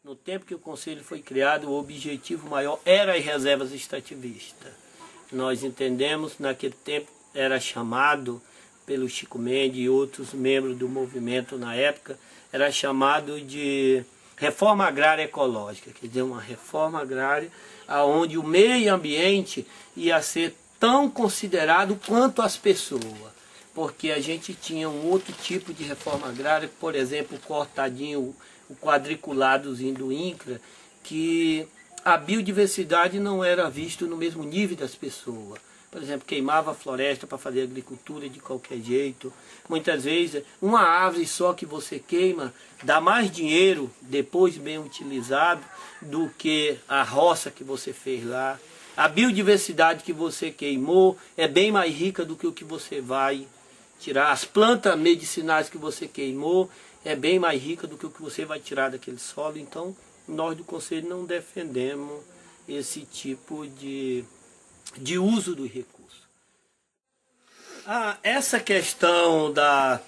No tempo que o Conselho foi criado, o objetivo maior era as reservas extrativistas. Nós entendemos, naquele tempo era chamado pelo Chico Mendes e outros membros do movimento na época, era chamado de reforma agrária ecológica, quer dizer, uma reforma agrária onde o meio ambiente ia ser tão considerado quanto as pessoas. Porque a gente tinha um outro tipo de reforma agrária, por exemplo, o cortadinho, o quadriculadozinho do INCRA, que a biodiversidade não era vista no mesmo nível das pessoas. Por exemplo, queimava a floresta para fazer agricultura de qualquer jeito. Muitas vezes, uma árvore só que você queima dá mais dinheiro, depois bem utilizado, do que a roça que você fez lá. A biodiversidade que você queimou é bem mais rica do que o que você vai tirar. As plantas medicinais que você queimou é bem mais rica do que o que você vai tirar daquele solo. Então, nós do Conselho não defendemos esse tipo de uso do recurso. Essa questão da...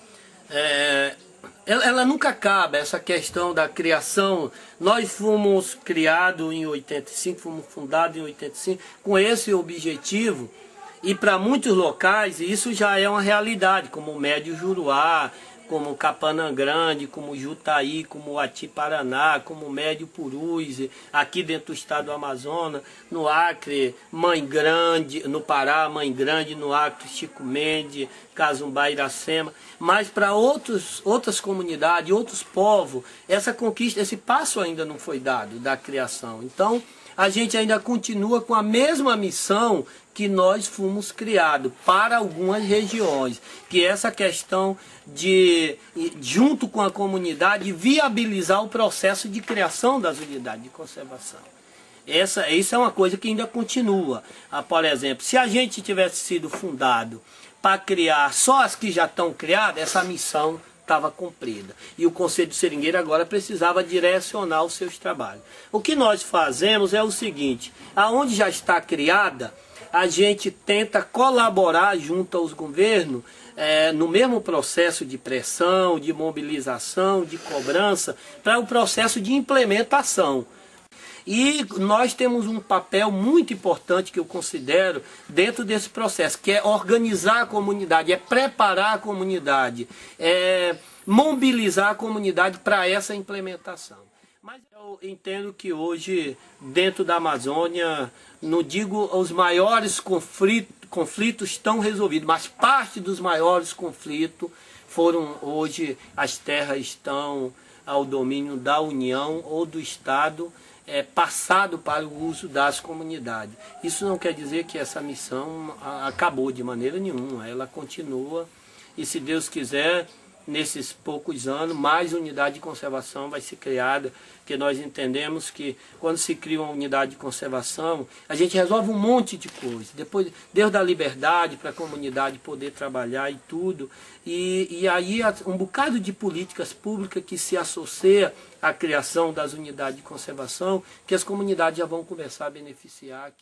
ela nunca acaba, essa questão da criação. Nós fomos criados em 85, fomos fundados em 85 com esse objetivo, e para muitos locais isso já é uma realidade, como o Médio Juruá, como Capanã Grande, como Jutaí, como Ati Paraná, como Médio Purus, aqui dentro do estado do Amazonas, no Acre, Mãe Grande, no Pará, Mãe Grande, no Acre, Chico Mendes, Casumbá, Iracema. Mas para outras comunidades, outros povos, essa conquista, esse passo ainda não foi dado da criação. Então, a gente ainda continua com a mesma missão que nós fomos criados para algumas regiões, que é essa questão de, junto com a comunidade, viabilizar o processo de criação das unidades de conservação. Isso é uma coisa que ainda continua. Por exemplo, se a gente tivesse sido fundado para criar só as que já estão criadas, essa missão estava cumprida. E o Conselho do Seringueiro agora precisava direcionar os seus trabalhos. O que nós fazemos é o seguinte: aonde já está criada, a gente tenta colaborar junto aos governos, no mesmo processo de pressão, de mobilização, de cobrança, para o processo de implementação. E nós temos um papel muito importante que eu considero dentro desse processo, que é organizar a comunidade, é preparar a comunidade, é mobilizar a comunidade para essa implementação. Mas eu entendo que hoje, dentro da Amazônia, não digo os maiores conflitos estão resolvidos, mas parte dos maiores conflitos foram hoje, as terras estão ao domínio da União ou do Estado, passado para o uso das comunidades. Isso não quer dizer que essa missão acabou de maneira nenhuma, ela continua, e se Deus quiser, nesses poucos anos, mais unidade de conservação vai ser criada, porque nós entendemos que quando se cria uma unidade de conservação, a gente resolve um monte de coisa. Depois, Deus dá liberdade para a comunidade poder trabalhar e tudo, e aí um bocado de políticas públicas que se associa à criação das unidades de conservação, que as comunidades já vão começar a beneficiar.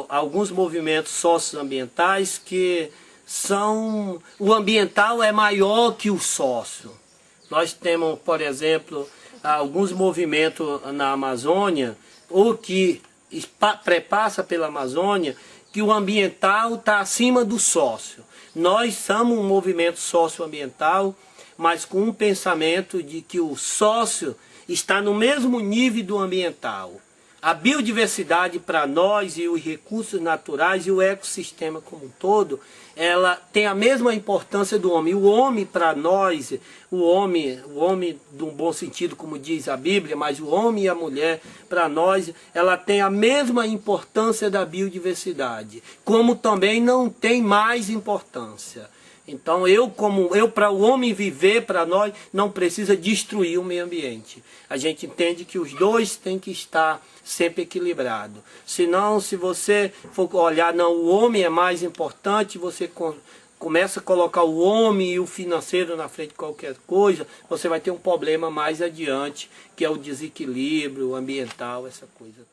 Alguns movimentos socioambientais que são... O ambiental é maior que o sócio. Nós temos, por exemplo, alguns movimentos na Amazônia, ou que prepassa pela Amazônia, que o ambiental está acima do sócio. Nós somos um movimento socioambiental, mas com um pensamento de que o sócio está no mesmo nível do ambiental. A biodiversidade para nós e os recursos naturais e o ecossistema como um todo, ela tem a mesma importância do homem. O homem para nós, o homem de um bom sentido, como diz a Bíblia, mas o homem e a mulher para nós, ela tem a mesma importância da biodiversidade, como também não tem mais importância. Então para o homem viver, para nós, não precisa destruir o meio ambiente. A gente entende que os dois têm que estar sempre equilibrados. Senão, se você for olhar, não, o homem é mais importante, você começa a colocar o homem e o financeiro na frente de qualquer coisa, você vai ter um problema mais adiante, que é o desequilíbrio ambiental, essa coisa.